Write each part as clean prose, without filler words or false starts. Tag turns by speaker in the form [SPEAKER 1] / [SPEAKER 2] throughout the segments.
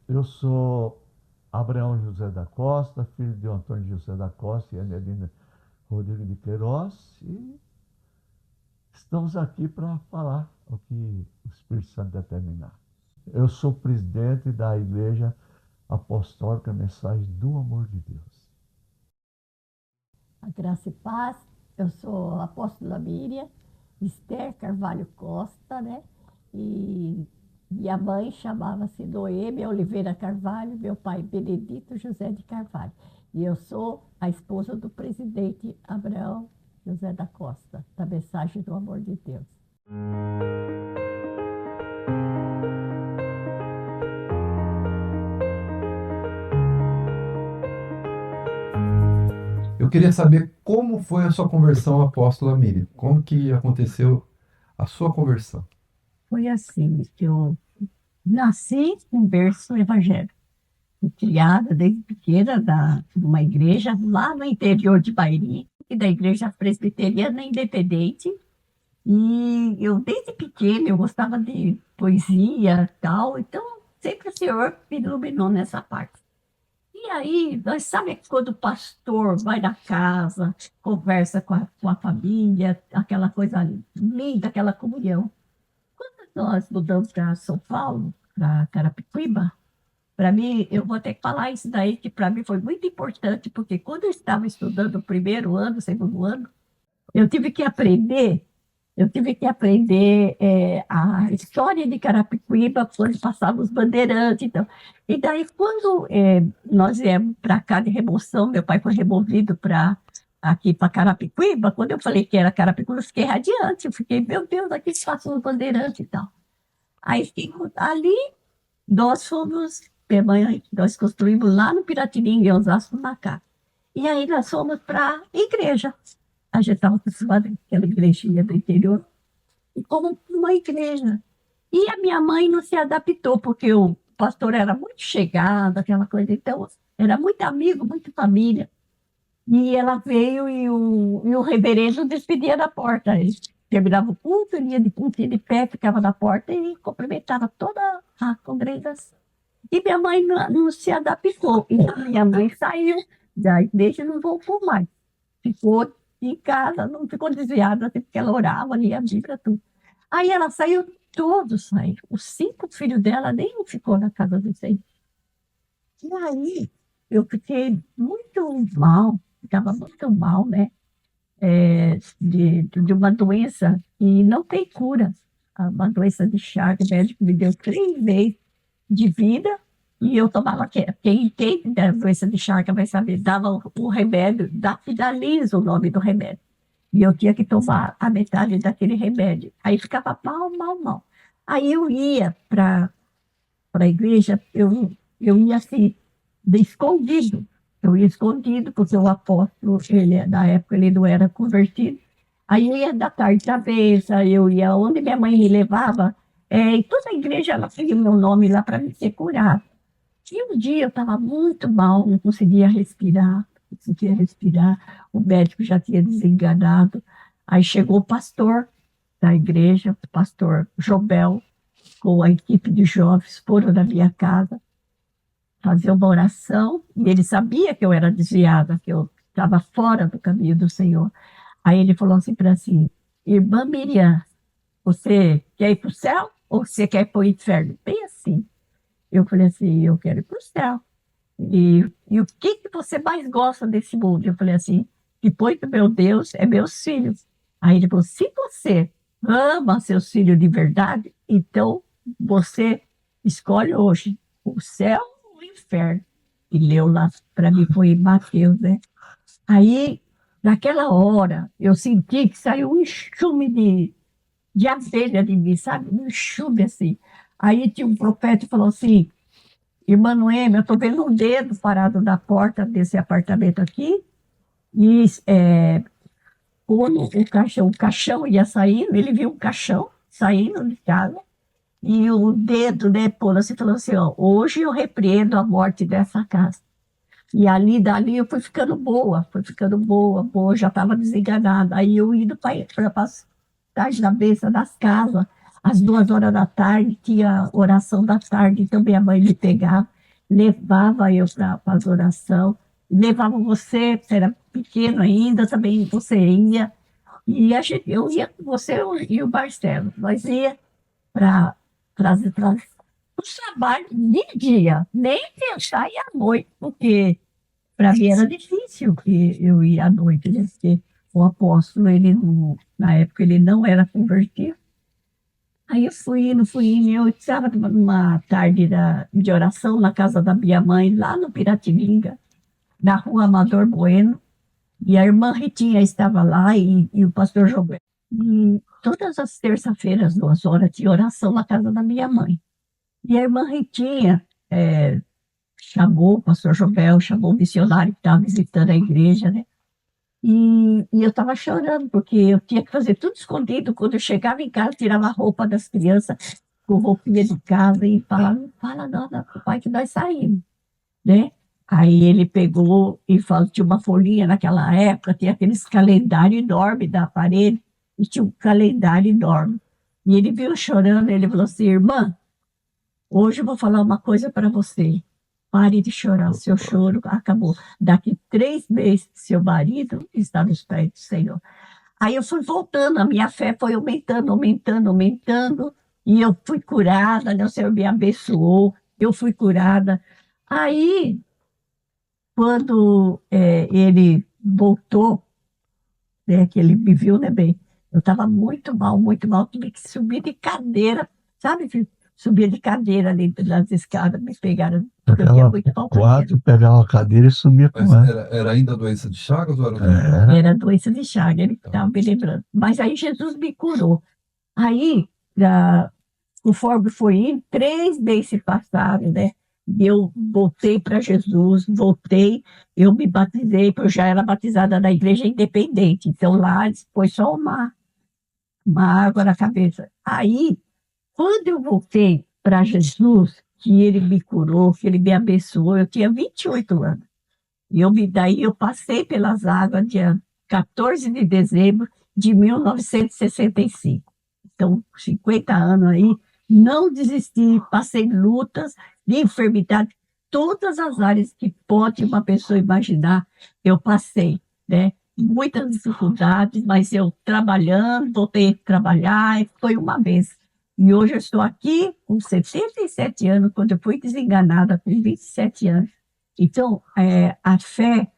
[SPEAKER 1] Eu sou Abraão José da Costa, filho de Antônio José da Costa e Anelina Rodrigo de Queiroz, e estamos aqui para falar o que o Espírito Santo determinar. Eu sou presidente da Igreja Apostólica Mensagem do Amor de Deus.
[SPEAKER 2] A graça e paz. Eu sou a apóstola Miriam Esther Carvalho Costa, né? E minha mãe chamava-se Noêmia Oliveira Carvalho, meu pai Benedito José de Carvalho. E eu sou a esposa do presidente Abraão José da Costa, da Mensagem do Amor de Deus.
[SPEAKER 3] Eu queria saber como foi a sua conversão, apóstola Miriam. Como que aconteceu a sua conversão?
[SPEAKER 2] Foi assim que eu nasci em berço evangélico. Fui criada desde pequena numa igreja lá no interior de Bairi, e da igreja presbiteriana independente. E eu, desde pequena, eu gostava de poesia e tal, então sempre o Senhor me iluminou nessa parte. E aí, nós sabemos quando o pastor vai na casa, conversa com a família, aquela coisa linda, aquela comunhão. Quando nós mudamos para São Paulo, para Carapicuíba, para mim, eu vou ter que falar isso daí, que para mim foi muito importante, porque quando eu estava estudando o primeiro ano, segundo ano, eu tive que aprender, eu tive que aprender a história de Carapicuíba, quando passavam os bandeirantes. Então. E daí, quando nós viemos para cá de remoção, meu pai foi removido para aqui para Carapicuíba, quando eu falei que era Carapicuíba, eu fiquei radiante, eu fiquei, meu Deus, aqui passam os bandeirantes e tal. Aí, ali, nós fomos, minha mãe, nós construímos lá no Piratininga, em Osasco do Macá. E aí nós fomos para a igreja. A gente estava acostumado com aquela igrejinha do interior. E como uma igreja. E a minha mãe não se adaptou, porque o pastor era muito chegado, aquela coisa. Então, era muito amigo, muito família. E ela veio e o reverendo despedia da porta. Ele terminava o culto, ele ia de culto, ia de pé, ficava na porta e cumprimentava toda a congregação. E minha mãe não se adaptou. E minha mãe saiu da igreja e não voltou mais. Ficou em casa, não ficou desviada, assim, porque ela orava, lia a Bíblia, tudo. Aí ela saiu, todos saíram. Os 5 filhos dela nem ficou na casa do Senhor. E aí eu fiquei muito mal, ficava muito mal, né? De uma doença que não tem cura. Uma doença de Chagas, o médico me deu 3 meses de vida e eu tomava, quem entende da doença de Chagas vai saber, dava o remédio, Dafidalisa o nome do remédio. E eu tinha que tomar a metade daquele remédio. Aí ficava mal, mal, mal. Aí eu ia para a igreja, eu ia assim, de escondido. Eu ia escondido, porque o apóstolo, ele, na época, ele não era convertido. Aí eu ia da tarde da vez, aí eu ia onde minha mãe me levava, e toda a igreja ela pediu meu nome lá para me ser curado. E um dia eu estava muito mal, não conseguia respirar, não conseguia respirar, o médico já tinha desenganado. Aí chegou o pastor da igreja, o pastor Jobel, com a equipe de jovens, foram na minha casa fazer uma oração, e ele sabia que eu era desviada, que eu estava fora do caminho do Senhor. Aí ele falou assim para si, irmã Miriam, você quer ir para o céu ou você quer ir para o inferno? Bem assim. Eu falei assim, eu quero ir para o céu. E o que você mais gosta desse mundo? Eu falei assim, depois do meu Deus, é meus filhos. Aí ele falou, se você ama seus filhos de verdade, então você escolhe hoje o céu ou o inferno. E leu lá, para mim foi em Mateus, né? Aí, naquela hora, eu senti que saiu um enxume de abelha de mim, sabe? Um enxume assim. Aí tinha um profeta que falou assim, irmã Noemi, eu estou vendo um dedo parado na porta desse apartamento aqui, e quando o caixão ia saindo, ele viu um caixão saindo de casa, e o dedo, né, pô, assim, falou assim, ó, hoje eu repreendo a morte dessa casa. E ali, dali, eu fui ficando boa, boa, já estava desenganada. Aí eu indo para as tarde da besta das casas, às 2 horas da tarde, tinha oração da tarde, então minha mãe me pegava. levava eu para a adoração, levava você, você era pequeno ainda, também você ia, e eu ia com você e o Marcelo, nós ia para o trabalho de dia, nem pensar em à noite, porque para mim era difícil que eu ir à noite, né? Porque o apóstolo, ele não, na época, ele não era convertido. Aí eu fui indo, eu estava numa tarde de oração na casa da minha mãe, lá no Piratininga, na rua Amador Bueno, e a irmã Ritinha estava lá e o pastor Gilberto. E todas as terças-feiras, 2 horas, tinha oração na casa da minha mãe. E a irmã Ritinha chamou o pastor Jobel, chamou o missionário que estava visitando a igreja, né? E eu estava chorando, porque eu tinha que fazer tudo escondido. Quando eu chegava em casa, tirava a roupa das crianças, com roupinha de casa, e falava, não fala nada, pai, que nós saímos, né? Aí ele pegou e falou, tinha uma folhinha naquela época, tinha aqueles calendários enormes da parede, e tinha um calendário enorme. E ele viu chorando, ele falou assim, irmã, hoje eu vou falar uma coisa para você. Pare de chorar, seu choro acabou. Daqui 3 meses, seu marido está nos pés do Senhor. Aí eu fui voltando, a minha fé foi aumentando, aumentando, aumentando, e eu fui curada, né? O Senhor me abençoou, eu fui curada. Aí, quando ele voltou, né, que ele me viu, né, bem, eu estava muito mal, tive que subir de cadeira, sabe, filho? Subia de cadeira ali nas escadas, me pegaram. Porque eu tinha
[SPEAKER 1] Pegava
[SPEAKER 2] muito pau
[SPEAKER 1] quatro, pegava a cadeira e sumia
[SPEAKER 3] Mas
[SPEAKER 1] com ela.
[SPEAKER 3] era ainda a doença de Chagas ou era outra?
[SPEAKER 1] Era.
[SPEAKER 2] Era doença de Chagas, ele estava me lembrando. Mas aí Jesus me curou. Aí, conforme foi indo, 3 meses se passaram, né? E eu voltei para Jesus, eu me batizei, porque eu já era batizada na igreja independente. Então lá foi só uma água na cabeça. Aí, quando eu voltei para Jesus, que ele me curou, que ele me abençoou, eu tinha 28 anos. E daí eu passei pelas águas dia 14 de dezembro de 1965. Então, 50 anos aí, não desisti, passei lutas de enfermidade, todas as áreas que pode uma pessoa imaginar, eu passei, né? Muitas dificuldades, mas eu trabalhando, voltei a trabalhar, e foi uma vez. E hoje eu estou aqui com 77 anos, quando eu fui desenganada com 27 anos. Então, a fé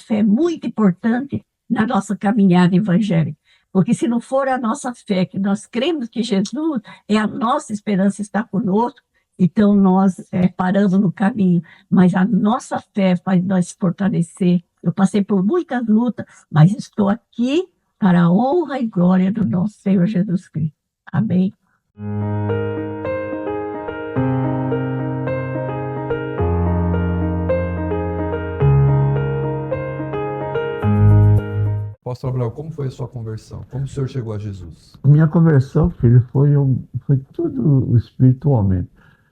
[SPEAKER 2] é muito importante na nossa caminhada evangélica. Porque se não for a nossa fé, que nós cremos que Jesus é a nossa esperança, está conosco, então nós paramos no caminho. Mas a nossa fé faz nós fortalecer. Eu passei por muitas lutas, mas estou aqui para a honra e glória do nosso Senhor Jesus Cristo. Amém.
[SPEAKER 3] Apóstolo Abraão, como foi a sua conversão? Como o senhor chegou a Jesus?
[SPEAKER 1] Minha conversão, filho, foi tudo espiritualmente.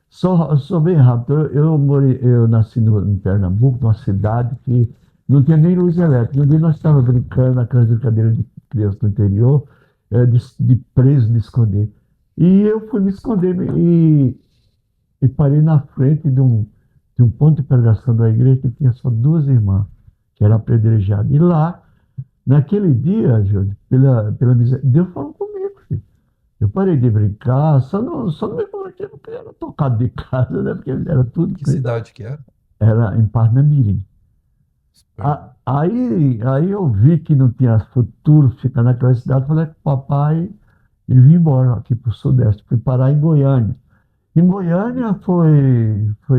[SPEAKER 1] Só bem rápido, eu nasci em Pernambuco, numa cidade que não tinha nem luz elétrica. Um dia nós estávamos brincando naquelas brincadeiras de criança do interior, de preso, de esconder. E eu fui me esconder e parei na frente de um ponto de pregação da igreja que tinha só 2 irmãs, que eram apedrejadas. E lá, naquele dia, Júlio, pela miséria, Deus falou comigo, filho. Eu parei de brincar, só não me converti porque era tocado de casa, né? Porque era tudo.
[SPEAKER 3] Que cidade que era?
[SPEAKER 1] Era em Parnamirim. Aí eu vi que não tinha futuro ficar naquela cidade, falei com o papai e vim embora aqui para o Sudeste, fui parar em Goiânia. Em Goiânia foi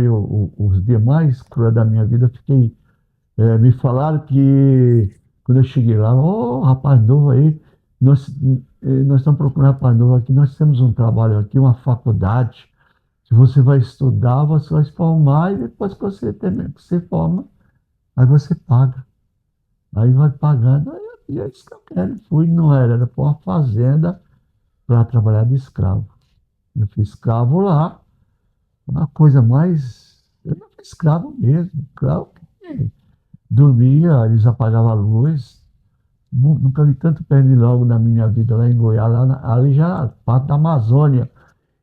[SPEAKER 1] os dias mais cruéis da minha vida. Me falaram que quando eu cheguei lá, rapaz novo aí, nós estamos procurando rapaz novo aqui, nós temos um trabalho aqui, uma faculdade, que você vai estudar, você vai se formar, e depois que você forma, aí você paga. Aí vai pagando, e é isso que eu quero. Era para uma fazenda para trabalhar de escravo. Eu fui escravo lá, uma coisa mais. Eu não fui escravo mesmo, escravo que dormia, eles apagavam a luz. Nunca vi tanto pernilongo na minha vida lá em Goiás, ali já parte da Amazônia.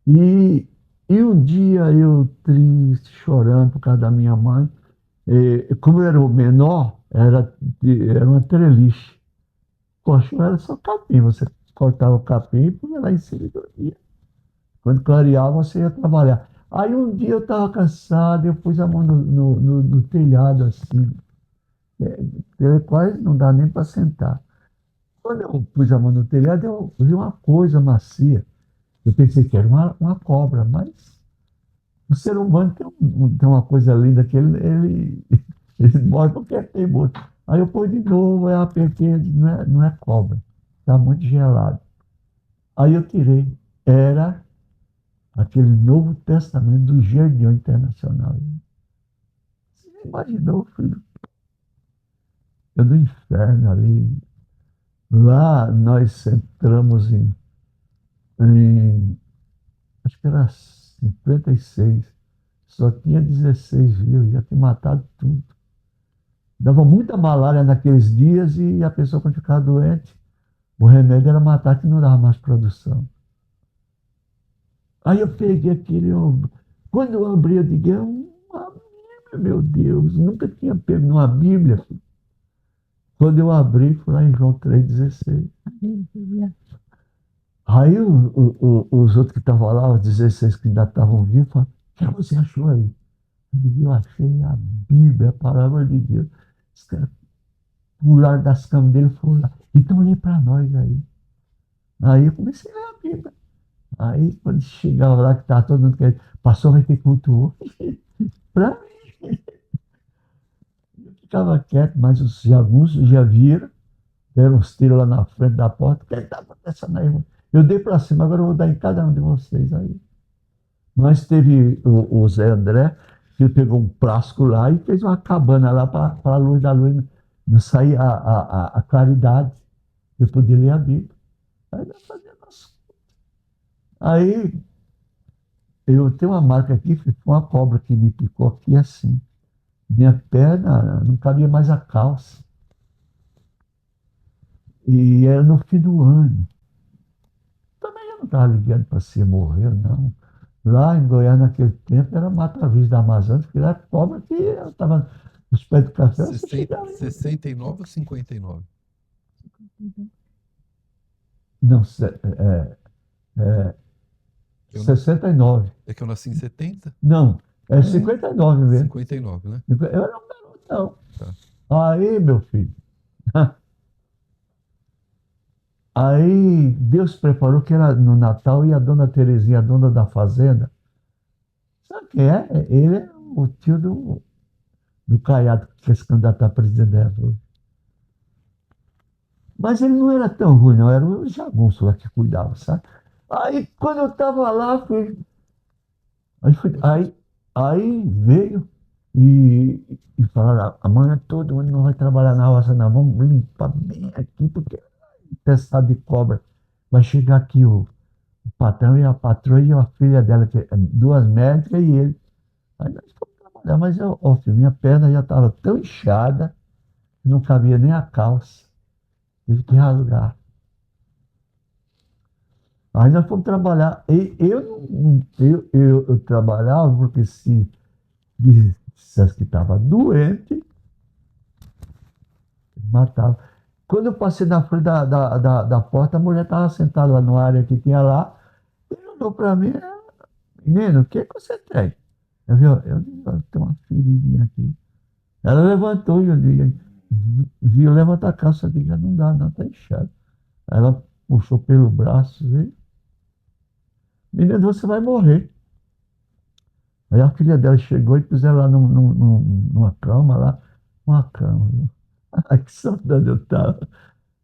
[SPEAKER 1] E E um dia eu triste, chorando por causa da minha mãe, como eu era o menor, era uma treliche. Colchão era só capim, você cortava o capim e punha lá em cima e dormia. Quando clareava, você ia trabalhar. Aí um dia eu estava cansado, eu pus a mão no telhado assim, quase não dá nem para sentar. Quando eu pus a mão no telhado, eu vi uma coisa macia. Eu pensei que era uma cobra, mas o ser humano tem uma coisa linda que ele morre porque é teimoso. Aí eu pus de novo, eu apertei, não é cobra, está muito gelado. Aí eu tirei, era aquele Novo Testamento do Jardim Internacional. Você imaginou, filho? Eu no inferno ali. Lá nós entramos em acho que era 56. Só tinha 16 vivos, já tinha matado tudo. Dava muita malária naqueles dias e a pessoa, quando ficava doente, o remédio era matar, que não dava mais produção. Aí eu peguei aquele. Quando eu abri, eu digo, é uma Bíblia, meu Deus, nunca tinha pego numa Bíblia. Quando eu abri, foi lá em João 3,16. Aí os outros que estavam lá, os 16 que ainda estavam vivos, falaram, o que você achou aí? Eu achei a Bíblia, a palavra de Deus. Os caras pularam das camas dele e foram lá. Então lê para nós aí. Aí eu comecei a ler a Bíblia. Aí quando chegava lá, que estava todo mundo querendo, passou, vai ter culto hoje. Para mim, eu ficava quieto, mas os jagunços já viram, deram uns tiros lá na frente da porta. O que está acontecendo aí, irmão? Eu dei para cima, agora eu vou dar em cada um de vocês aí. Mas teve o Zé André, que ele pegou um plástico lá e fez uma cabana lá para a luz da luz não sair a claridade. Eu poder ler a Bíblia. Aí nós fazíamos. Aí eu tenho uma marca aqui, foi uma cobra que me picou aqui assim. Minha perna não cabia mais a calça. E era no fim do ano. Também eu não estava ligando para se morrer, não. Lá em Goiás, naquele tempo, era Mata Virgem da Amazônia, que era cobra que eu estava nos pés do café, você chegava.
[SPEAKER 3] 69 ou 59?
[SPEAKER 1] Não,
[SPEAKER 3] Eu não-
[SPEAKER 1] 69.
[SPEAKER 3] É que eu nasci em 70?
[SPEAKER 1] Não, é 59 mesmo.
[SPEAKER 3] 59, né?
[SPEAKER 1] Eu era um garotão.
[SPEAKER 3] Tá.
[SPEAKER 1] Aí, meu filho. Aí Deus preparou que era no Natal e a dona Terezinha, a dona da fazenda, sabe quem é? Ele é o tio do Caiado, que quer se candidatar a presidente da República. Mas ele não era tão ruim, não, era o jagunço lá que cuidava, sabe? Aí quando eu estava lá, aí veio e falaram, amanhã todo mundo não vai trabalhar na roça, não, vamos limpar bem aqui, porque testado de cobra. Vai chegar aqui o patrão e a patroa e a filha dela, que é duas médicas e ele. Aí nós fomos trabalhar, mas filho, minha perna já estava tão inchada que não cabia nem a calça. Tive que rasgar. Aí nós fomos trabalhar. E eu trabalhava porque se dissesse que estava doente, matava. Quando eu passei na frente da porta, a mulher estava sentada lá na área que tinha lá. Ele olhou para mim, menino, o que você tem? Eu tenho uma feridinha aqui. Ela levantou e eu viu, levanta a calça, eu digo, não dá, não, tá inchado. Ela puxou pelo braço, viu? Menino, você vai morrer. Aí a filha dela chegou e puseram lá numa cama lá, uma cama. Ai, que saudade eu tava.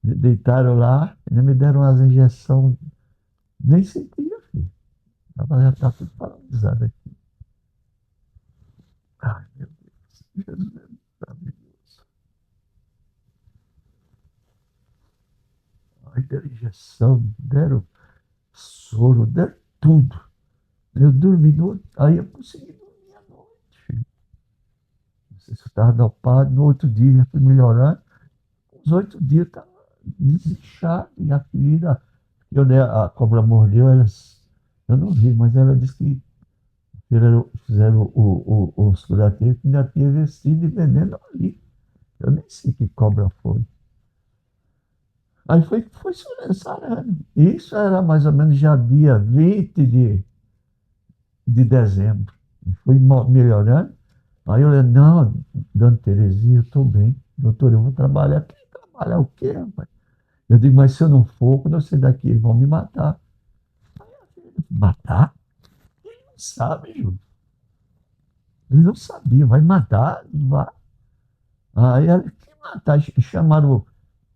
[SPEAKER 1] Me deitaram lá, já me deram umas injeções, nem sentia, filho. Já está tudo paralisado aqui. Ai, meu Deus, Jesus é maravilhoso. Aí deram injeção, deram soro, deram tudo. Eu dormi, aí eu consegui dormir à noite, filho. Não sei se eu estava dopado, no outro dia já fui melhorando. Os 8 dias estava desinchado e a ferida, a cobra mordeu, eu não vi, mas ela disse que fizeram os curativos que ainda tinha vestido de veneno ali. Eu nem sei que cobra foi. Aí foi sarando. Isso era mais ou menos já dia 20 de dezembro. E foi melhorando. Aí eu falei, não, dona Terezinha, eu estou bem. Doutor, eu vou trabalhar. Quem trabalhar o quê, rapaz? Eu digo, mas se eu não for, quando eu sair daqui, eles vão me matar. Matar? Ele não sabe, Júlio. Ele não sabia, vai matar, vai. Aí ele que matar, chamaram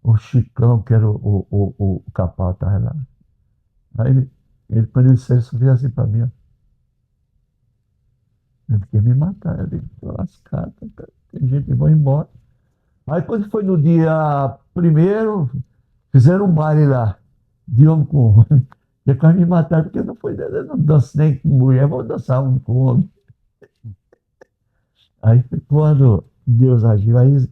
[SPEAKER 1] o Chicão, que era o capataz lá. Aí quando ele saiu, só fez assim para mim, ó. Ele quer me matar, eu digo, tô lascado, tem gente que vai embora. Aí quando foi no dia primeiro, fizeram um baile lá, de homem com homem. Depois me mataram, porque eu não danço nem com mulher, vou dançar um com homem. Aí foi quando Deus agiu, aí eu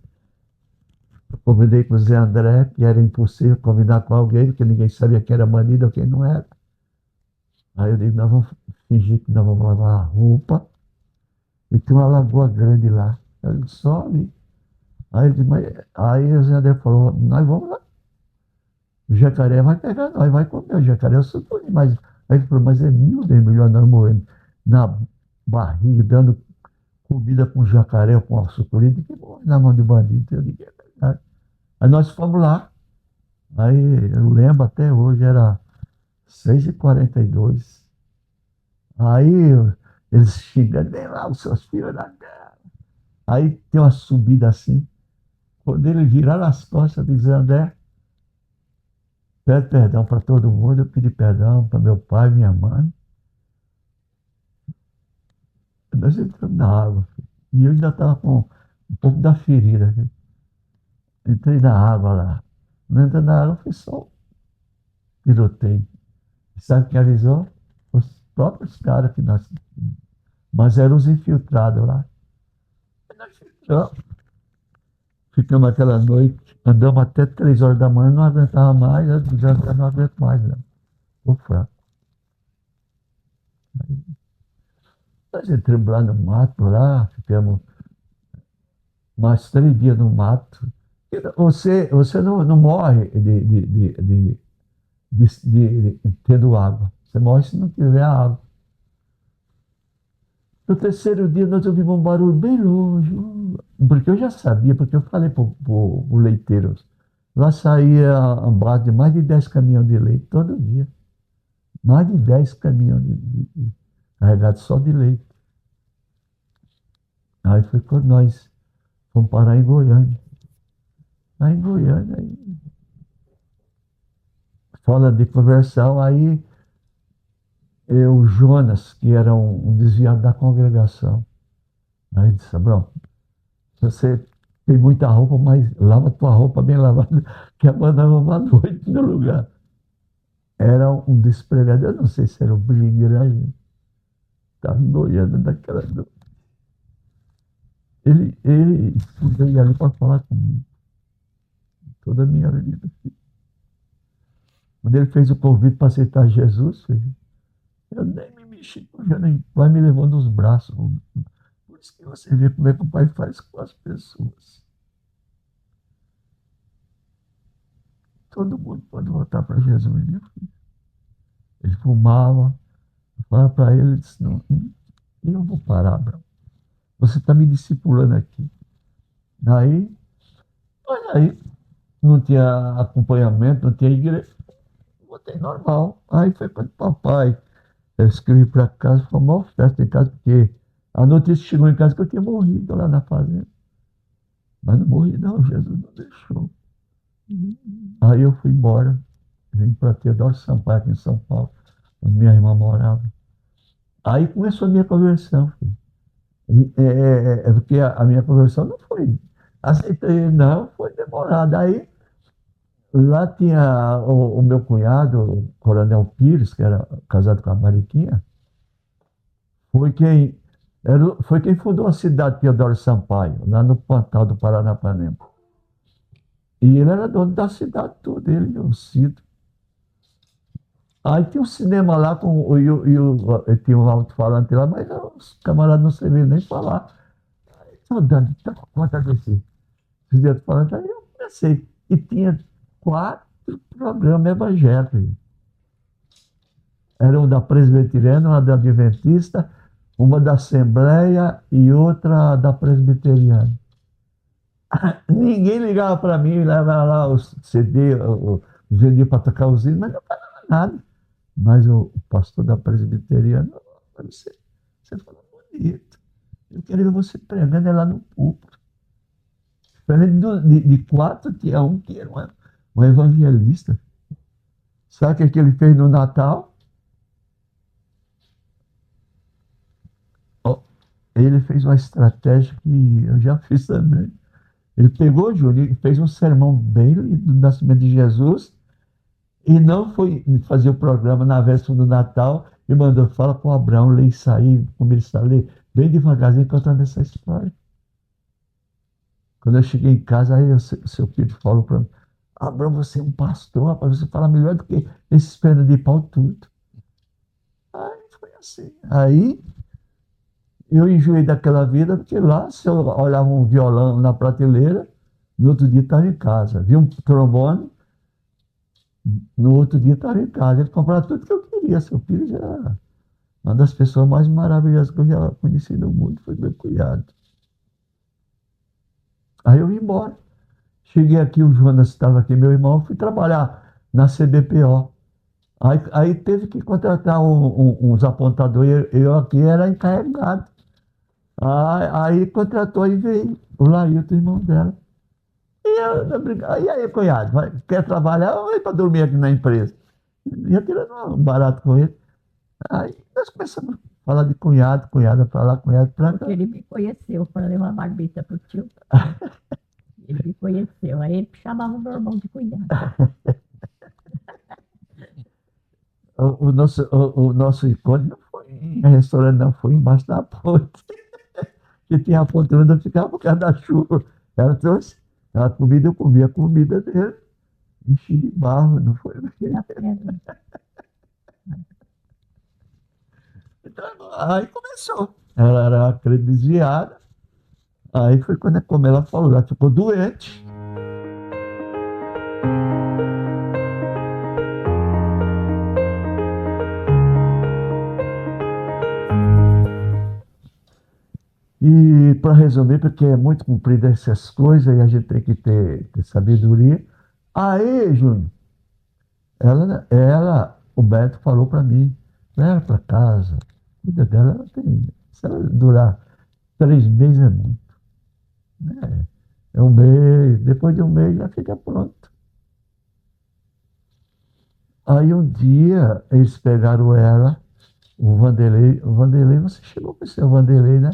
[SPEAKER 1] convidei com o Zé André, que era impossível convidar com alguém, porque ninguém sabia quem era bandido ou quem não era. Aí eu disse, nós vamos fingir que nós vamos lavar a roupa, e tem uma lagoa grande lá. Eu disse, só ali. Aí, eu disse, aí o Zé André falou, nós vamos lá. O jacaré vai pegar nós, vai comer. O jacaré é o sucuri, mas aí ele falou, mas é 1.000 vezes melhor nós morrendo na barriga, dando comida com jacaré, com o sucuri, do que morrer na mão de bandido. Eu digo, é verdade. Aí nós fomos lá. Aí eu lembro até hoje, era 6h42. Aí eles xingando, vem lá os seus filhos da guerra. Aí tem uma subida assim. Quando eles viraram as costas, dizendo, André, pede perdão para todo mundo. Eu pedi perdão para meu pai, minha mãe. Nós entramos na água. E eu ainda estava com um pouco da ferida. Né? Entrei na água lá. Não entrei na água, foi só um tiroteio. Sabe quem avisou? Os próprios caras que nós. Mas eram os infiltrados lá. E nós ficamos aquela noite, andamos até 3 horas da manhã, não aguentava mais, eu não aguento mais, não. Estou fraco. Aí, nós entramos lá no mato, lá, ficamos mais 3 dias no mato. Você não morre tendo água. Você morre se não tiver água. No terceiro dia nós ouvimos um barulho bem longe, porque eu já sabia, porque eu falei para o leiteiro. Lá saía a base de mais de 10 caminhões de leite todo dia. Mais de 10 caminhões carregados só de leite. Aí foi quando nós fomos parar em Goiânia. Aí em Goiânia, aí, fala de conversão, aí o Jonas, que era um desviado da congregação, aí disse, Abraão, você tem muita roupa, mas lava tua roupa bem lavada, que a banda vai à noite no lugar. Era um despregado, eu não sei se era o Billy Graham, estava em Goiânia daquela noite. Ele veio ali para falar comigo, toda a minha vida. Quando ele fez o convite para aceitar Jesus, filho, eu nem me mexi, eu nem vai me levando nos braços. Por isso que você vê como é que o pai faz com as pessoas. Todo mundo pode voltar para Jesus, meu filho. Ele fumava, eu falava para ele, ele disse, não, eu vou parar, Abraão. Você está me discipulando aqui. Aí, olha aí, não tinha acompanhamento, não tinha igreja. Botei normal. Aí foi quando o papai, eu escrevi para casa, foi uma festa em casa, porque a notícia chegou em casa que eu tinha morrido lá na fazenda. Mas não morri não, Jesus não deixou. Aí eu fui embora, vim para Teodoro Sampaio, aqui em São Paulo, onde minha irmã morava. Aí começou a minha conversão, filho. Porque a minha conversão não foi, aceitei, não, foi demorada. Aí lá tinha o meu cunhado, o Coronel Pires, que era casado com a Mariquinha, foi quem fundou a cidade de Teodoro Sampaio, lá no Pantal do Paranapanema. E ele era dono da cidade toda, ele e o Cido. Aí tinha um cinema lá tinha um alto-falante lá, mas os camaradas não sabiam nem falar. Estou dando tanta conta desse alto-falante. Aí eu comecei. E tinha 4 programas evangélicos. Era um da Presbiteriana, uma da Adventista, uma da Assembleia e outra da Presbiteriana. Ninguém ligava para mim, levava lá os CD, os CD para tocar os hinos, mas não falava nada. Mas o pastor da Presbiteriana, você fala bonito. Eu queria ver você pregando lá no púlpito. Diferente de 4, tinha um que era um evangelista. Sabe o que ele fez no Natal? Ele fez uma estratégia que eu já fiz também. Ele pegou, Júlio, e fez um sermão bem do nascimento de Jesus e não foi fazer o programa na véspera do Natal e mandou, fala com o Abraão, lê isso aí, como ele está lendo, bem devagarzinho contando essa história. Quando eu cheguei em casa, aí o seu Pedro falou para mim, Abraão, você é um pastor, rapaz, você fala melhor do que esses pernas de pau tudo. Aí foi assim. Aí eu enjoei daquela vida, porque lá, se eu olhava um violão na prateleira, no outro dia estava em casa. Vi um trombone, no outro dia estava em casa. Ele comprava tudo que eu queria. Seu filho já era uma das pessoas mais maravilhosas que eu já conheci no mundo, foi meu cunhado. Aí eu vim embora. Cheguei aqui, o Jonas estava aqui, meu irmão, fui trabalhar na CBPO. Aí teve que contratar uns apontadores, eu aqui era encarregado. Aí contratou e veio o Laírton, irmão dela. E aí, cunhado, quer trabalhar ou vai para dormir aqui na empresa? Ia tirando um barato com ele. Aí nós começamos a falar de cunhado para lá, cunhado para cá.
[SPEAKER 2] Ele me conheceu para levar a marmita para o tio. Ele me conheceu. Aí ele chamava o meu irmão de cunhado.
[SPEAKER 1] O nosso encontro não foi em restaurante, não, foi embaixo da ponte. Que tinha a ponte onde eu ficava por causa da chuva. Ela trouxe a comida, eu comia a comida dele. Enchi de barro, não foi? Então, aí começou. Ela era uma crente desviada. Aí foi quando como ela falou, ela ficou doente. E para resumir, porque é muito comprido essas coisas e a gente tem que ter sabedoria. Aí, Júnior, o Beto falou para mim, leva para casa, cuida dela, ela tem, se ela durar 3 meses é muito. É 1 mês, depois de 1 mês já fica pronto. Aí um dia eles pegaram ela, o Vanderlei, você chegou a conhecer o Vanderlei, né?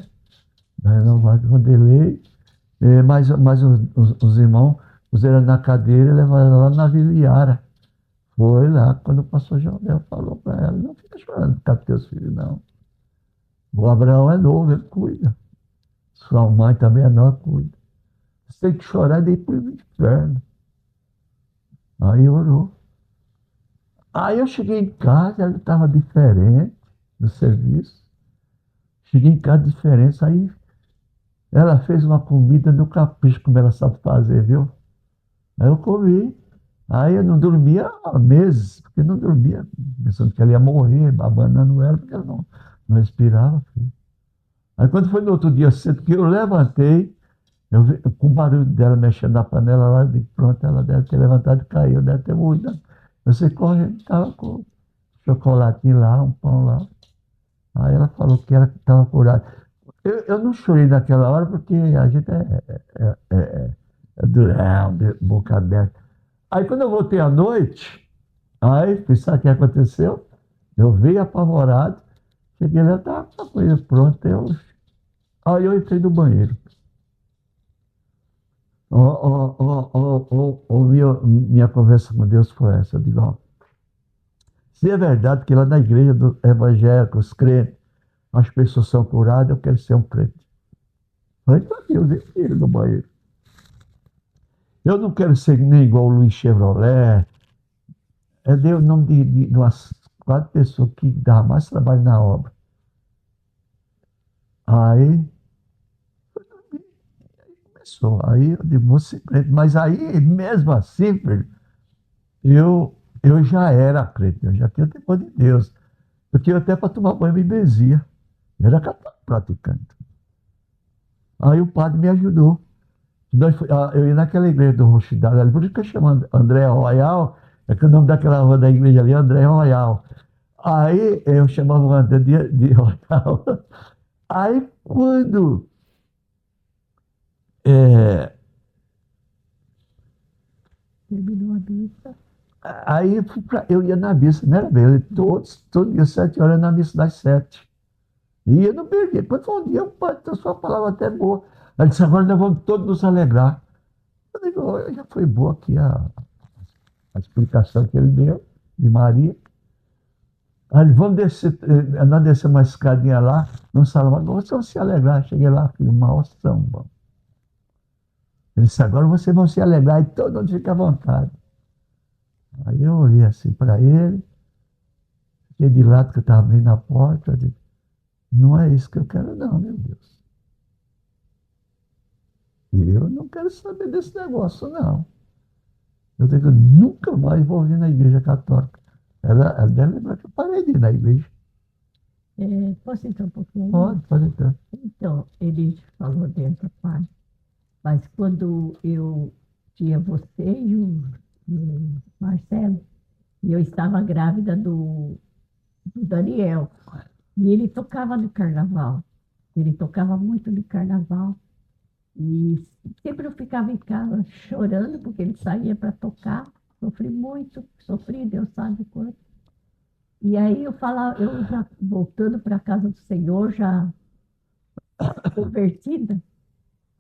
[SPEAKER 1] Não, Vanderlei, mais os irmãos puseram na cadeira e levaram ela lá na Vila Iara. Foi lá, quando o pastor Joel falou para ela, não fica chorando por causa dos teus filhos, não. O Abraão é novo, ele cuida. Sua mãe também é nova, cuida. Você tem que chorar e ir para o inferno. Aí orou. Aí eu cheguei em casa, ela estava diferente do serviço. Cheguei em casa diferente, aí ela fez uma comida no capricho, como ela sabe fazer, viu? Aí eu comi. Aí eu não dormia há meses, porque não dormia, pensando que ela ia morrer, abanando ela, porque ela não respirava. Filho. Aí quando foi no outro dia cedo, que eu levantei, eu vi, com o barulho dela mexendo na panela lá, eu digo, pronto, ela deve ter levantado e caiu, deve ter morrido. Eu sei correndo, estava com chocolatinho lá, um pão lá. Aí ela falou que ela estava curada. Eu não chorei naquela hora, porque a gente é durão, boca aberta. Aí quando eu voltei à noite, sabe o que aconteceu? Eu veio apavorado, cheguei lá, estava com a coisa pronta. Aí eu entrei no banheiro. Minha conversa com Deus foi essa. Eu digo, se é verdade que lá na igreja do evangélico, os crentes, as pessoas são curadas, eu quero ser um crente. Aí Deus ele no banheiro. Eu não quero ser nem igual o Luiz Chevrolet. É Deus, nome de umas quatro pessoas que davam mais trabalho na obra. Aí começou, aí eu digo, você crente, mas aí mesmo assim, filho, eu já era crente, eu já tinha temor de Deus, porque eu até para tomar banho me benzia, eu era católico praticante. Aí o padre me ajudou. Eu ia naquela igreja do Rochidale ali, por isso que eu chamo André Royal, é que o nome daquela rua da igreja ali é André Royal. Aí eu chamava o André de Royal. Aí quando é,
[SPEAKER 2] Terminou a missa.
[SPEAKER 1] aí eu ia na missa, não era bem, eu ia todo dia, 7 horas, na missa das 7. E eu não perdi. Depois foi um dia, o padre trouxe uma palavra até boa. Ele disse, agora nós vamos todos nos alegrar. Eu digo, já foi boa aqui a explicação que ele deu, de Maria. Aí vamos descer, nós descemos uma escadinha lá, no salão, agora vocês vão se alegrar. Cheguei lá, filho, maior samba. Ele disse, agora vocês vão se alegrar e todo mundo fica à vontade. Aí eu olhei assim para ele, fiquei de lado que eu estava bem na porta, eu disse, não é isso que eu quero não, meu Deus. Eu não quero saber desse negócio, não. Eu digo, nunca mais vou vir na igreja católica. Ela deve lembrar que eu parei de ir na igreja.
[SPEAKER 2] Posso entrar um pouquinho?
[SPEAKER 1] Pode entrar.
[SPEAKER 2] Então, ele falou dentro, pai. Mas quando eu tinha você e o Marcelo, e eu estava grávida do Daniel, e ele tocava no carnaval. Ele tocava muito no carnaval. E sempre eu ficava em casa chorando, porque ele saía para tocar. Sofri muito, sofri, Deus sabe quanto. E aí eu falava, eu já voltando para a casa do Senhor, já convertida,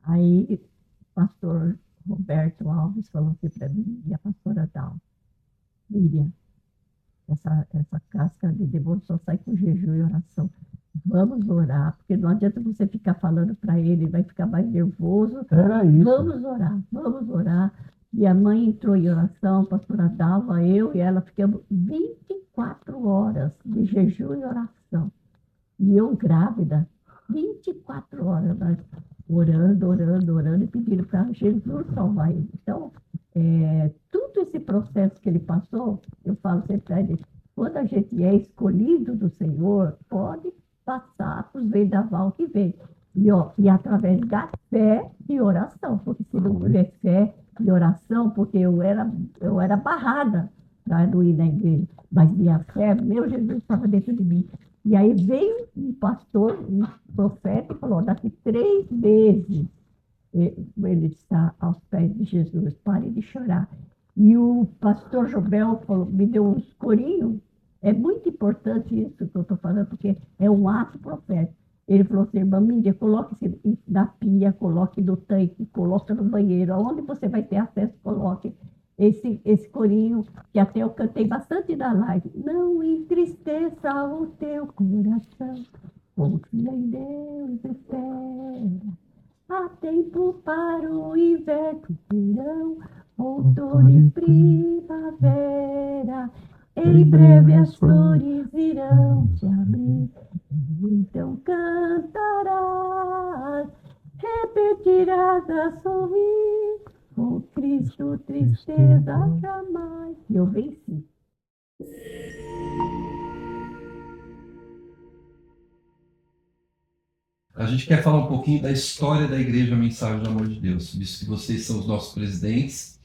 [SPEAKER 2] aí o pastor Roberto Alves falou assim para mim, e a pastora Dalva, Miriam, essa casca de demônio só sai com jejum e oração. Vamos orar, porque não adianta você ficar falando para ele, vai ficar mais nervoso.
[SPEAKER 1] Era isso.
[SPEAKER 2] Vamos orar, vamos orar. Minha mãe entrou em oração, a pastora Dalva, eu e ela ficamos 24 horas de jejum e oração. E eu grávida, 24 horas, nós orando e pedindo para Jesus salvar ele. Então, tudo esse processo que ele passou, eu falo sempre para ele, quando a gente é escolhido do Senhor, pode passar para os vendaval que vem. E através da fé e oração, porque se não tiver fé e oração, porque eu era barrada para não ir na igreja, mas minha fé, meu Jesus estava dentro de mim. E aí veio um pastor, um profeta, e falou, daqui 3 meses ele está aos pés de Jesus, pare de chorar. E o pastor Jobel falou, me deu uns corinhos. É muito importante isso que eu estou falando, porque é um ato profético. Ele falou assim, irmã Mídia, coloque na pia, coloque no tanque, coloque no banheiro, aonde você vai ter acesso, coloque esse corinho, que até eu cantei bastante na live. Não entristeça o teu coração, confia em Deus, espera. Há tempo para o inverno, verão, outono e primavera. Em breve as flores irão se abrir, então cantarás, repetirás a sorrir, com Cristo tristeza jamais. E eu venci.
[SPEAKER 3] A gente quer falar um pouquinho da história da Igreja Mensagem do Amor de Deus, visto que vocês são os nossos presidentes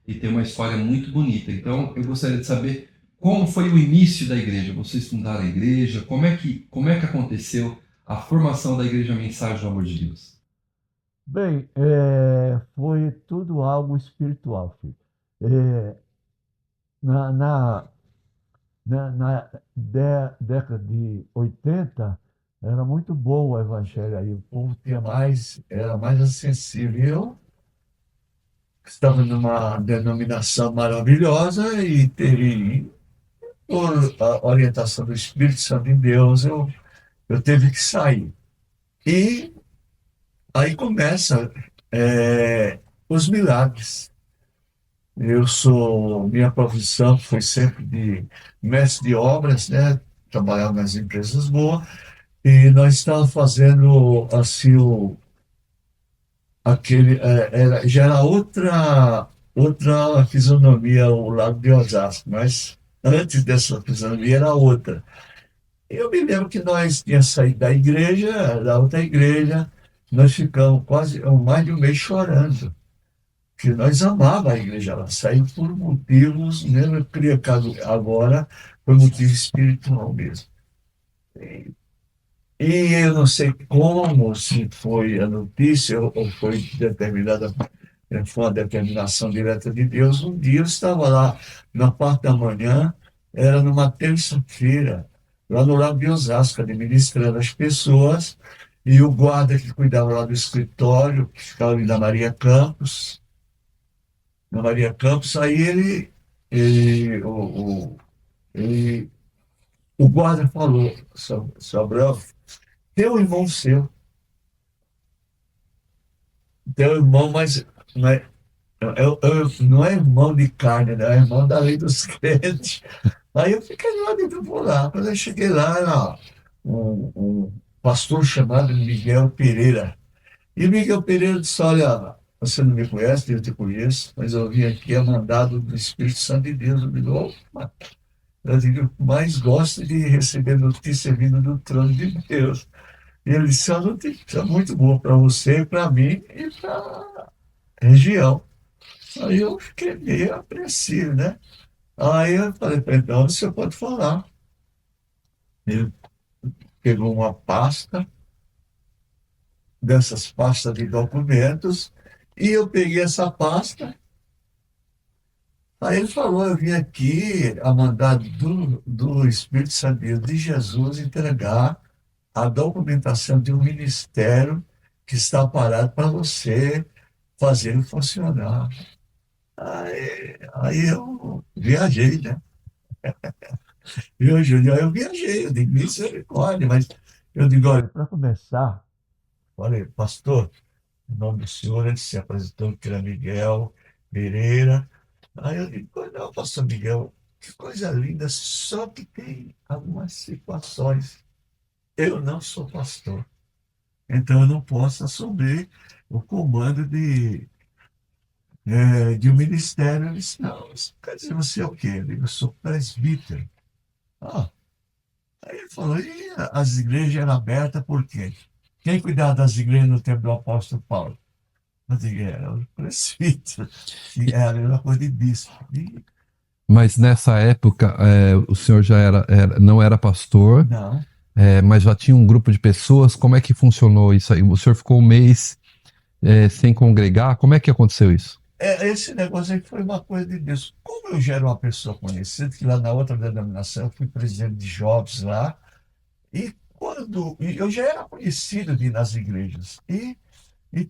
[SPEAKER 3] e tem uma história muito bonita. Então, eu gostaria de saber como foi o início da igreja. Vocês fundaram a igreja? Como é que aconteceu a formação da Igreja Mensagem do Amor de Deus?
[SPEAKER 1] Bem, foi tudo algo espiritual, filho. Na década de 80, era muito bom o evangelho aí. O povo era mais acessível. Estamos numa denominação maravilhosa e por a orientação do Espírito Santo de Deus, eu tive que sair. E aí começa os milagres. minha profissão foi sempre de mestre de obras, né? Trabalhar nas empresas boas. E nós estávamos fazendo assim já era outra fisionomia o Lago de Osasco, mas antes dessa fisionomia era outra. Eu me lembro que nós tínhamos saído da igreja, da outra igreja, nós ficamos quase mais de um mês chorando, porque nós amávamos a igreja lá, saímos por motivos, né, eu creio que agora foi motivo espiritual mesmo. E eu não sei como, se foi a notícia ou foi determinada, foi uma determinação direta de Deus. Um dia eu estava lá na parte da manhã, era numa terça-feira, lá no Lago de Osasco, administrando as pessoas, e o guarda que cuidava lá do escritório, que ficava ali na Maria Campos, aí ele, o guarda falou, Sobral, teu irmão seu, teu irmão, mas não é, não é irmão de carne, né? É irmão da lei dos crentes. Aí eu fiquei lá dentro do lá. Quando eu cheguei lá, era um pastor chamado Miguel Pereira. E Miguel Pereira disse: Olha, você não me conhece, eu te conheço, mas eu vim aqui a mandado do Espírito Santo de Deus. Eu digo: opa, eu digo, eu mais gosto de receber notícia vindo do trono de Deus. E ele disse: a notícia é muito boa para você, para mim e para a região. Aí eu fiquei meio apreensivo, né? Aí eu falei para ele: então, o senhor pode falar. Ele pegou uma pasta, dessas pastas de documentos, e eu peguei essa pasta. Aí ele falou: eu vim aqui a mandado do Espírito Santo de Jesus entregar a documentação de um ministério que está parado para você fazer ele funcionar. Aí eu viajei, né? Eu viajei, eu digo: misericórdia, mas eu digo: olha, para começar, falei: pastor, em nome do senhor, ele se apresentou, que era Miguel Pereira. Aí eu digo: não, pastor Miguel, que coisa linda, só que tem algumas situações. Eu não sou pastor, então eu não posso assumir o comando de um ministério. Ele disse: não, isso quer dizer você é o quê? Eu digo: eu sou presbítero. Ah, aí ele falou: e as igrejas eram abertas por quê? Quem cuidava das igrejas no tempo do apóstolo Paulo? Eu digo: era o presbítero. E
[SPEAKER 3] E-
[SPEAKER 1] era a mesma coisa de bispo. E,
[SPEAKER 3] Mas nessa época, o senhor já não era pastor,
[SPEAKER 1] não,
[SPEAKER 3] mas já tinha um grupo de pessoas. Como é que funcionou isso aí? O senhor ficou um mês, sem congregar? Como é que aconteceu isso?
[SPEAKER 1] esse negócio aí foi uma coisa de Deus. Como eu já era uma pessoa conhecida, que lá na outra denominação eu fui presidente de jovens lá, e eu já era conhecido de ir nas igrejas. E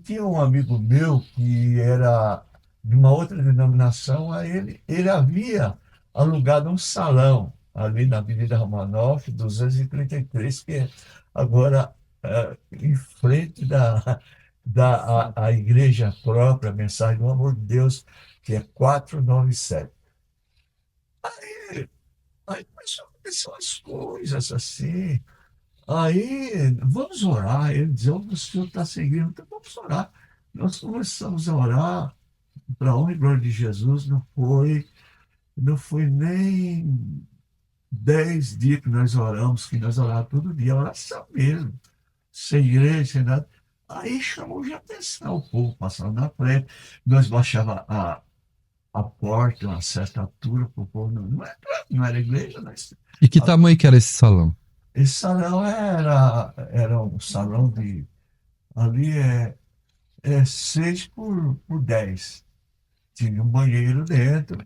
[SPEAKER 1] tinha um amigo meu que era de uma outra denominação, aí ele havia alugado um salão ali na Avenida Romanoff, 233, que é agora em frente a igreja própria, a Mensagem do Amor de Deus, que é 497. Aí começou a acontecer umas coisas assim. Aí, vamos orar. Ele dizia: o senhor está seguindo, então vamos orar. Nós começamos a orar para a honra e glória de Jesus. Não foi nem 10 dias que nós oramos, que nós orávamos todo dia, oração mesmo, sem igreja, sem nada. Aí chamou de atenção o povo passando na frente. Nós baixava a porta, uma certa altura, para o povo não era igreja, mas
[SPEAKER 3] E que tamanho que era esse salão?
[SPEAKER 1] esse salão era um salão de. Ali é 6 por 10. Tinha um banheiro dentro.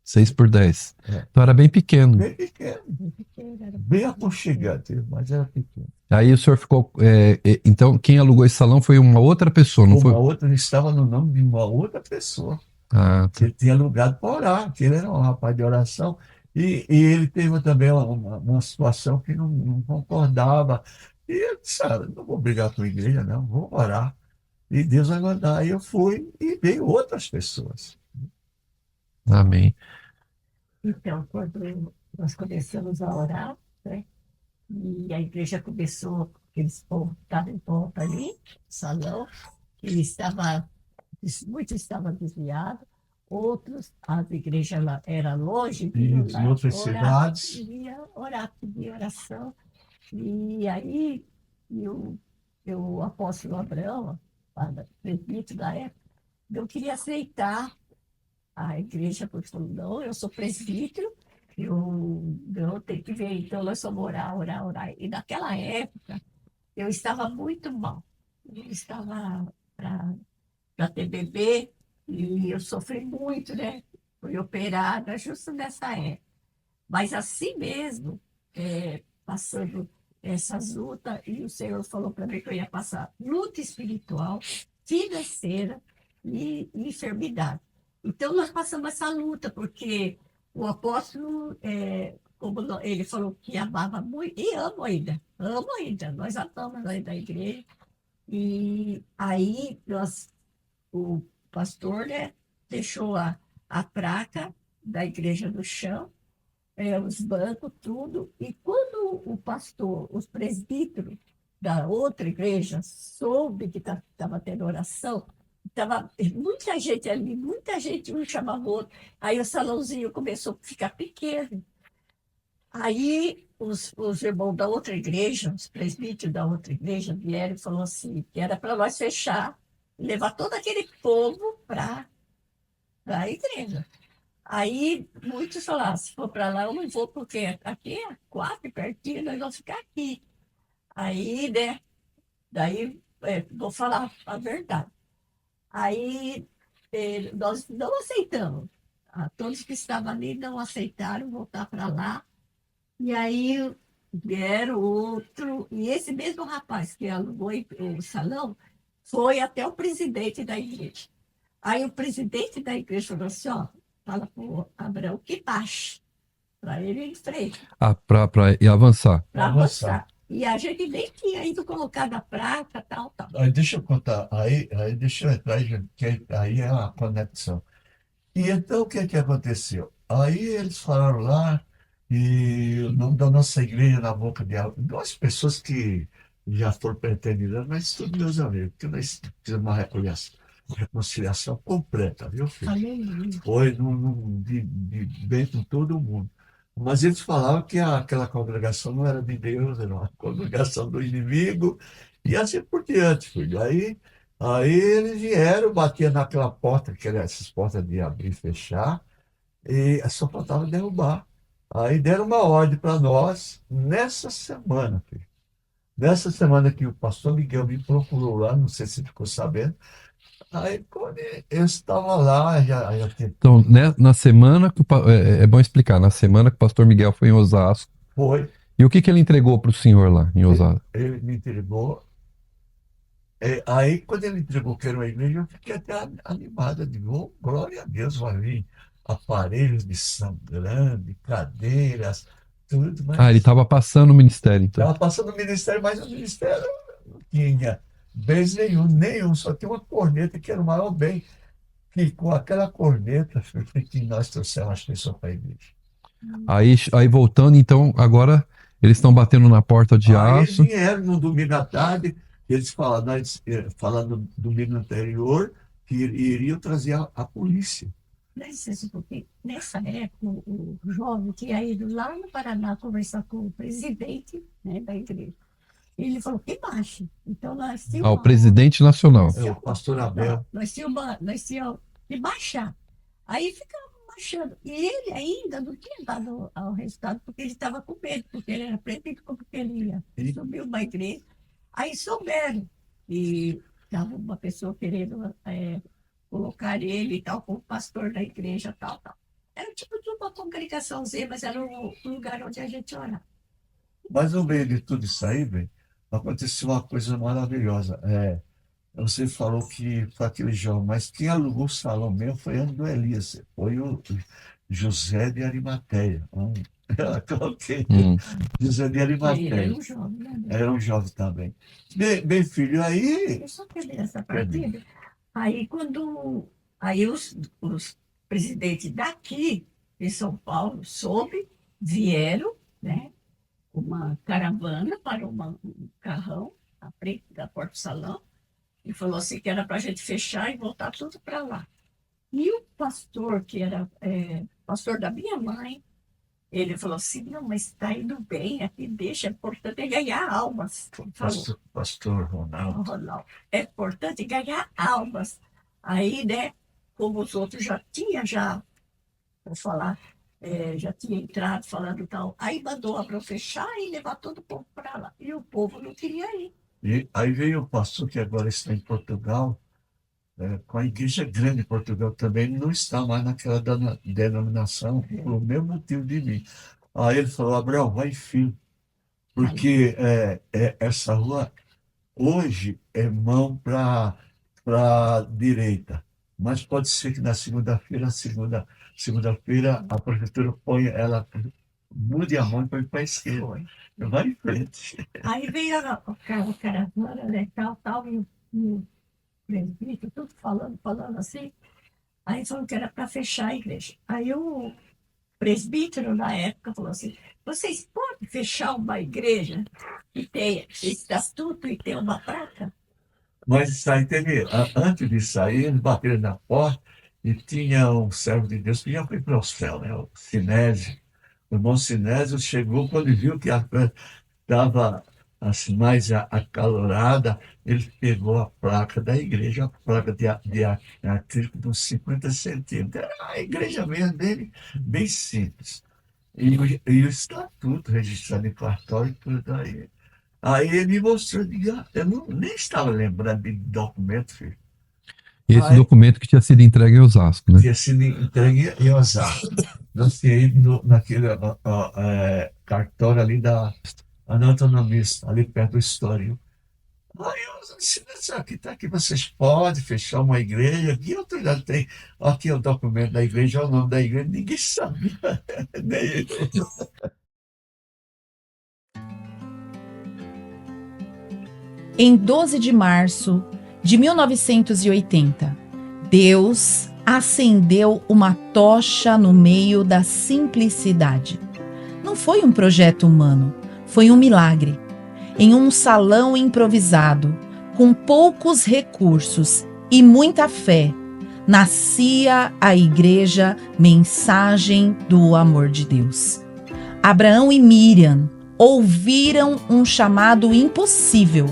[SPEAKER 3] 6 por 10.
[SPEAKER 1] É,
[SPEAKER 3] Então era bem pequeno.
[SPEAKER 1] bem pequeno, bem aconchegante, mas era pequeno.
[SPEAKER 3] Aí o senhor ficou. Então, quem alugou esse salão foi uma outra pessoa, não
[SPEAKER 1] Uma
[SPEAKER 3] foi?
[SPEAKER 1] outra estava no nome de uma outra pessoa
[SPEAKER 3] Ah,
[SPEAKER 1] que
[SPEAKER 3] tá.
[SPEAKER 1] ele tinha alugado para orar, que ele era um rapaz de oração. E ele teve também uma situação que não concordava. E eu disse: não vou brigar com a igreja, não, vou orar. E Deus vai mandar. Aí eu fui e veio outras pessoas.
[SPEAKER 3] Amém.
[SPEAKER 2] Então, quando nós começamos a orar, né, e a igreja começou, aqueles povos que estavam em volta ali, no salão, ele estava, muitos estavam desviados, outros, a igreja lá era longe, iam
[SPEAKER 1] Em
[SPEAKER 2] lá
[SPEAKER 1] outras
[SPEAKER 2] orar,
[SPEAKER 1] cidades.
[SPEAKER 2] iam orar, pedir oração. E aí, eu, o apóstolo Abraão, presbítero da época, eu queria aceitar a igreja, porque falou, não, eu sou presbítero, eu não tenho que ver, então nós vamos orar, orar, orar. E naquela época, eu estava muito mal. Eu estava para ter bebê e eu sofri muito, né? Fui operada justo nessa época. Mas assim mesmo, passando essas lutas, e o Senhor falou para mim que eu ia passar luta espiritual, financeira e enfermidade. Então, nós passamos essa luta, porque o apóstolo, como ele falou que amava muito, e amo ainda, nós amamos ainda a igreja. E aí, o pastor, né, deixou a placa da igreja no chão, os bancos, tudo. E quando o pastor, os presbíteros da outra igreja, soube que estava tendo oração, estava muita gente ali, muita gente, um chamava o outro. Aí o salãozinho começou a ficar pequeno. Aí os irmãos da outra igreja, os presbíteros da outra igreja, vieram e falaram assim, que era para nós fechar, levar todo aquele povo para a igreja. Aí muitos falaram, se for para lá, eu não vou, porque aqui é quatro pertinho, nós vamos ficar aqui. Aí, né, daí, vou falar a verdade. Aí, nós não aceitamos. Todos que estavam ali não aceitaram voltar para lá. E aí, vieram outro, e esse mesmo rapaz que alugou o salão, foi até o presidente da igreja. Aí o presidente da igreja falou assim, ó, fala para o Abraão que baixe, para ele ir em frente,
[SPEAKER 3] Para ir avançar.
[SPEAKER 2] para
[SPEAKER 1] Avançar.
[SPEAKER 2] avançar. E a gente nem tinha ido colocar a placa, tal, tal.
[SPEAKER 1] Aí deixa eu contar, aí deixa eu entrar, que aí é a conexão. E então o que que aconteceu? Aí eles falaram lá, e o nome da nossa igreja na boca de duas pessoas que já foram para a eternidade, mas todos meus amigos, porque nós fizemos uma reconciliação completa, viu, filho?
[SPEAKER 2] Aleluia.
[SPEAKER 1] Foi de bem com todo mundo. Mas eles falavam que aquela congregação não era de Deus, era uma congregação do inimigo, e assim por diante, filho. Aí eles vieram, batiam naquela porta, que eram essas portas de abrir e fechar, e só faltava derrubar. Aí deram uma ordem para nós nessa semana, filho. Nessa semana que o pastor Miguel me procurou lá, não sei se ficou sabendo. Aí quando eu estava lá, já
[SPEAKER 3] Então, né, na semana que é bom explicar, na semana que o pastor Miguel foi em Osasco,
[SPEAKER 1] foi,
[SPEAKER 3] e o que que ele entregou para o senhor lá em Osasco?
[SPEAKER 1] ele me entregou. Aí, quando ele entregou que era uma igreja, eu fiquei até animado. Digo, oh, glória a Deus, vai vir aparelhos de som grande, cadeiras, tudo,
[SPEAKER 3] Ah, ele
[SPEAKER 1] mas
[SPEAKER 3] estava passando o ministério, então.
[SPEAKER 1] estava passando o ministério, mas o ministério não tinha bens nenhum, só tinha uma corneta que era o maior bem, que com aquela corneta foi que nós trouxemos as pessoas para a igreja.
[SPEAKER 3] Aí voltando, então, agora eles estão batendo na porta de
[SPEAKER 1] Aí eles
[SPEAKER 3] aço.
[SPEAKER 1] vieram no domingo à tarde, eles falaram, falaram no domingo anterior que iriam trazer a polícia.
[SPEAKER 2] Porque nessa época, o jovem tinha ido lá no Paraná conversar com o presidente, né, da igreja. Ele falou que baixe. Então, nós tínhamos
[SPEAKER 3] Ao presidente nacional.
[SPEAKER 1] O pastor Abel.
[SPEAKER 2] nós tínhamos que baixar. Aí ficava baixando. E ele ainda não tinha dado ao resultado, porque ele estava com medo, porque ele era preto, como que ele ia. Ele subiu uma igreja. Aí souberam. E estava uma pessoa querendo colocar ele e tal, como pastor da igreja, tal, tal. Era tipo de uma congregaçãozinha, mas era um lugar onde a gente orava.
[SPEAKER 1] Mas no meio de tudo isso aí, bem, aconteceu uma coisa maravilhosa. Você falou que foi aquele jovem, mas quem alugou o salão mesmo foi antes do Elias, foi o José de Arimateia. Eu coloquei José de
[SPEAKER 2] Ele
[SPEAKER 1] Arimateia.
[SPEAKER 2] era um jovem, né?
[SPEAKER 1] Era um jovem também. Bem, filho, aí.
[SPEAKER 2] Eu só terminei essa partida. Aí quando. Aí os presidente daqui, em São Paulo, soube, vieram, né, uma caravana para um carrão à frente da porta do salão e falou assim que era para a gente fechar e voltar tudo para lá. E o pastor, que era pastor da minha mãe, ele falou assim, não, mas está indo bem, aqui deixa, é importante ganhar almas. Falou.
[SPEAKER 1] Pastor Ronaldo.
[SPEAKER 2] Ronaldo, é importante ganhar almas. Aí, né, como os outros já tinham, vou falar, já tinha entrado falando tal, aí mandou para fechar e levar todo o povo para lá. E o povo não queria ir.
[SPEAKER 1] E aí veio o pastor que agora está em Portugal, com a igreja grande em Portugal também, não está mais naquela denominação, por o mesmo motivo de mim. Aí ele falou, Abraão, vai filho, porque essa rua hoje é mão para a direita, mas pode ser que na segunda-feira a prefeitura mude a mão e põe para a esquerda. Vai em frente.
[SPEAKER 2] Aí veio a caravana, né, tal, e o presbítero, tudo falando assim. Aí falou que era para fechar a igreja. Aí o presbítero, na época, falou assim, vocês podem fechar uma igreja que tem estatuto e tem uma placa?
[SPEAKER 1] Mas aí antes de sair, eles bateram na porta e tinha um servo de Deus que já foi para o céu, né? O Sinésio. O irmão Sinésio chegou, quando viu que a coisa estava assim, mais acalorada, ele pegou a placa da igreja, a placa de acrílico de uns 50 centímetros. Era a igreja mesmo dele, bem simples. E o estatuto registrado em cartório e tudo aí. Aí ele me mostrou, eu nem estava lembrando de documento, filho.
[SPEAKER 3] Esse documento que tinha sido entregue em Osasco, né?
[SPEAKER 1] Tinha sido entregue em Osasco. Nós tínhamos ido naquele cartório ali da anatomista, ali perto do Histórico. Aí eu disse, aqui vocês podem fechar uma igreja, aqui outro lado tem, aqui é o documento da igreja, é o nome da igreja, ninguém sabia, nem ele.
[SPEAKER 4] Em 12 de março de 1980, Deus acendeu uma tocha no meio da simplicidade. Não foi um projeto humano, foi um milagre. Em um salão improvisado, com poucos recursos e muita fé, nascia a Igreja Mensagem do Amor de Deus. Abraão e Miriam ouviram um chamado impossível.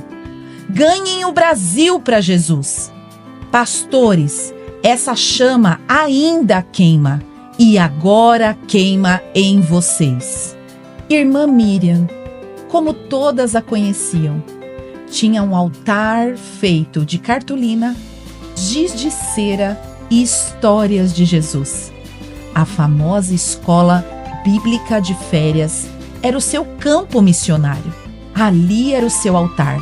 [SPEAKER 4] Ganhem o Brasil para Jesus. Pastores, essa chama ainda queima e agora queima em vocês. Irmã Miriam, como todas a conheciam, tinha um altar feito de cartolina, giz de cera e histórias de Jesus. A famosa escola bíblica de férias era o seu campo missionário. Ali era o seu altar.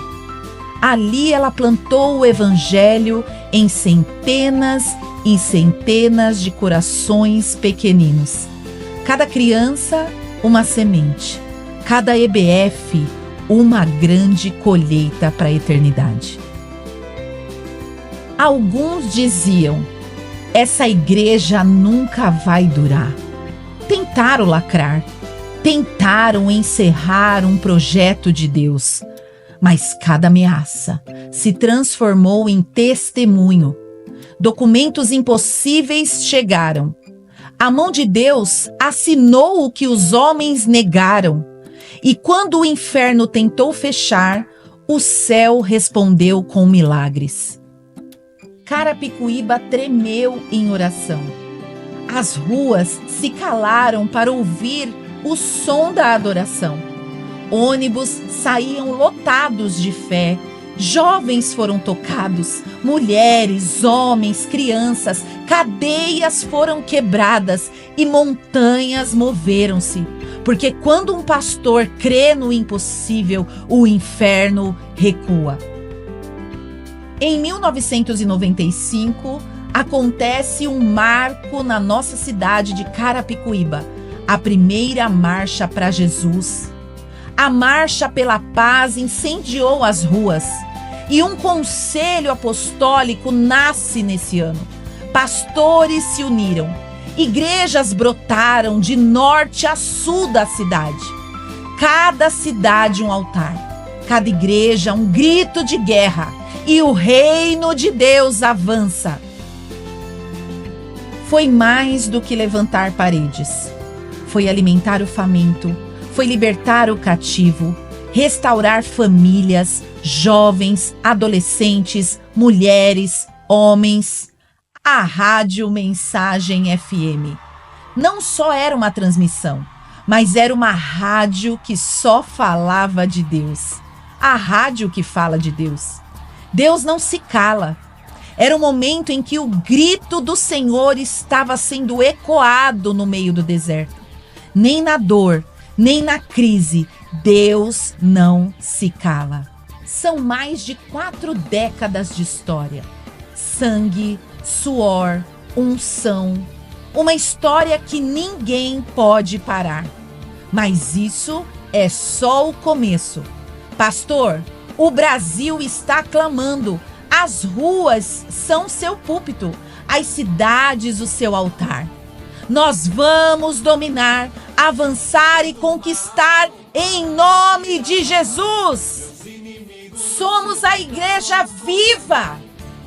[SPEAKER 4] Ali ela plantou o evangelho em centenas e centenas de corações pequeninos. Cada criança, uma semente. Cada EBF, uma grande colheita para a eternidade. Alguns diziam, essa igreja nunca vai durar. Tentaram lacrar, tentaram encerrar um projeto de Deus, mas cada ameaça se transformou em testemunho. Documentos impossíveis chegaram. A mão de Deus assinou o que os homens negaram. E quando o inferno tentou fechar, o céu respondeu com milagres. Carapicuíba tremeu em oração. As ruas se calaram para ouvir o som da adoração. Ônibus saíam lotados de fé. Jovens foram tocados, mulheres, homens, crianças, cadeias foram quebradas e montanhas moveram-se. Porque quando um pastor crê no impossível, o inferno recua. Em 1995, acontece um marco na nossa cidade de Carapicuíba, a primeira marcha para Jesus. A marcha pela paz incendiou as ruas e um conselho apostólico nasce nesse ano Pastores se uniram. Igrejas brotaram de norte a sul da cidade. Cada cidade um altar. Cada igreja um grito de guerra. E o reino de Deus avança. Foi mais do que levantar paredes. Foi alimentar o faminto. Foi libertar o cativo. Restaurar famílias, jovens, adolescentes, mulheres, homens. A Rádio Mensagem FM não só era uma transmissão, mas era uma rádio que só falava de Deus. A rádio que fala de Deus. Deus não se cala. Era um momento em que o grito do Senhor estava sendo ecoado no meio do deserto. Nem na dor, nem na crise, Deus não se cala. São mais de 4 décadas de história. Sangue, suor, unção. Uma história que ninguém pode parar. Mas isso é só o começo. Pastor, o Brasil está clamando. As ruas são seu púlpito, as cidades o seu altar. Nós vamos dominar, avançar e conquistar em nome de Jesus. Somos a igreja viva.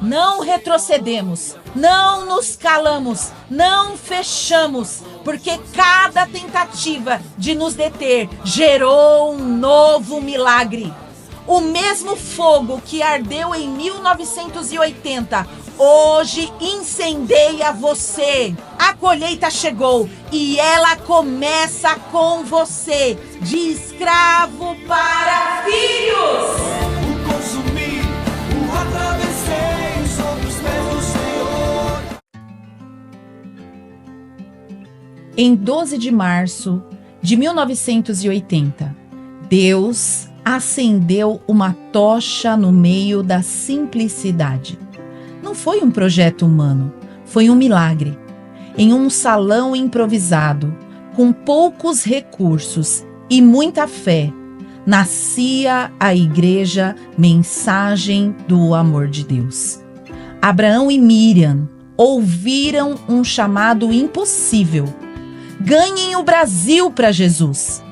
[SPEAKER 4] Não retrocedemos, não nos calamos, não fechamos, porque cada tentativa de nos deter gerou um novo milagre. O mesmo fogo que ardeu em 1980, hoje incendeia você. A colheita chegou e ela começa com você, de escravo para filhos.
[SPEAKER 5] O consumi, o atravessei sobre os pés do Senhor.
[SPEAKER 4] Em 12 de março de 1980, Deus acendeu uma tocha no meio da simplicidade. Não foi um projeto humano, foi um milagre. Em um salão improvisado, com poucos recursos e muita fé, nascia a Igreja Mensagem do Amor de Deus. Abraão e Miriam ouviram um chamado impossível. Ganhem o Brasil para Jesus.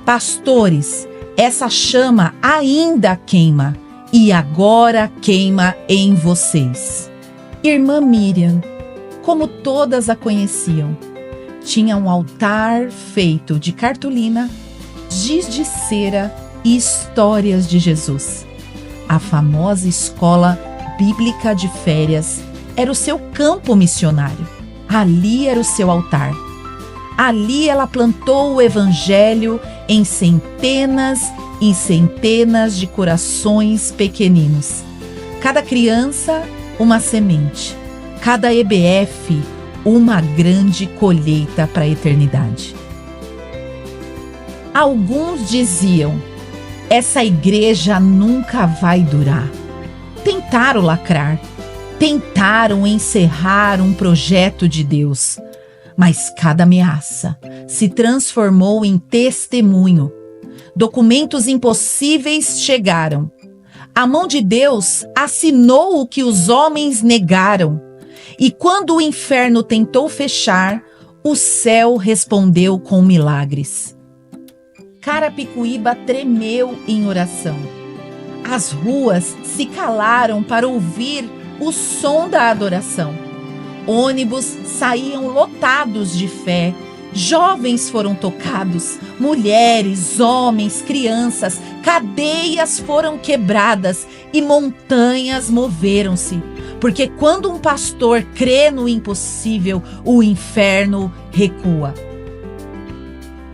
[SPEAKER 4] Pastores, essa chama ainda queima e agora queima em vocês. Irmã Miriam, como todas a conheciam, tinha um altar feito de cartolina, giz de cera e histórias de Jesus. A famosa escola bíblica de férias era o seu campo missionário. Ali era o seu altar. Ali ela plantou o evangelho em centenas e centenas de corações pequeninos. Cada criança, uma semente. Cada EBF, uma grande colheita para a eternidade. Alguns diziam: essa igreja nunca vai durar. Tentaram lacrar, tentaram encerrar um projeto de Deus. Mas cada ameaça se transformou em testemunho. Documentos impossíveis chegaram. A mão de Deus assinou o que os homens negaram. E quando o inferno tentou fechar, o céu respondeu com milagres. Carapicuíba tremeu em oração. As ruas se calaram para ouvir o som da adoração. Ônibus saíam lotados de fé, jovens foram tocados, mulheres, homens, crianças, cadeias foram quebradas e montanhas moveram-se. Porque quando um pastor crê no impossível, o inferno recua.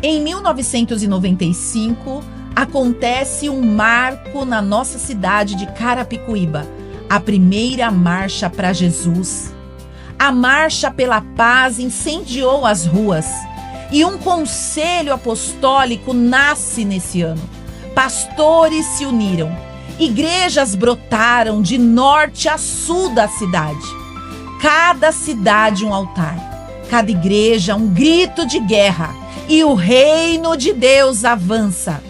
[SPEAKER 4] Em 1995, acontece um marco na nossa cidade de Carapicuíba, a primeira marcha para Jesus. A Marcha pela Paz incendiou as ruas e um conselho apostólico nasce nesse ano. Pastores se uniram, igrejas brotaram de norte a sul da cidade. Cada cidade um altar, cada igreja um grito de guerra e o reino de Deus avança.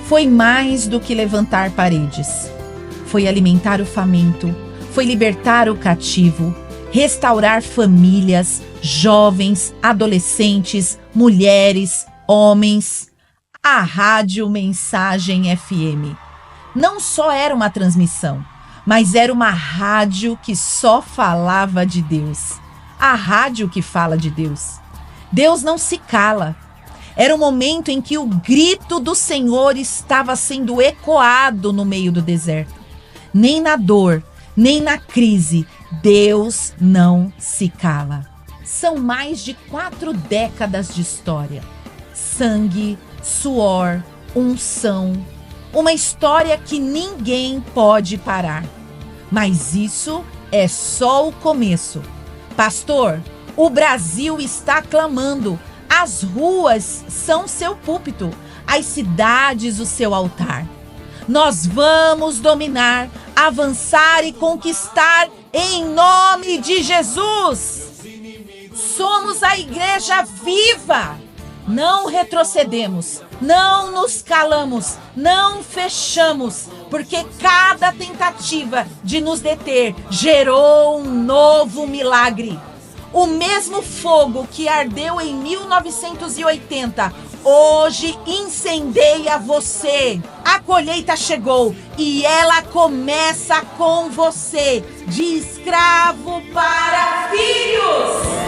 [SPEAKER 4] Foi mais do que levantar paredes, foi alimentar o faminto. foi libertar o cativo, restaurar famílias, jovens, adolescentes, mulheres, homens. A Rádio Mensagem FM não só era uma transmissão, mas era uma rádio que só falava de Deus. A rádio que fala de Deus. Deus não se cala. Era um momento em que o grito do Senhor estava sendo ecoado no meio do deserto. Nem na dor, nem na crise, Deus não se cala. São mais de 4 décadas de história. Sangue, suor, unção. Uma história que ninguém pode parar. Mas isso é só o começo. Pastor, o Brasil está clamando. As ruas são seu púlpito, as cidades o seu altar. Nós vamos dominar, avançar e conquistar em nome de Jesus. Somos a igreja viva. Não retrocedemos, não nos calamos, não fechamos, porque cada tentativa de nos deter gerou um novo milagre. O mesmo fogo que ardeu em 1980, hoje incendeia você. A colheita chegou e ela começa com você, de escravo para filhos.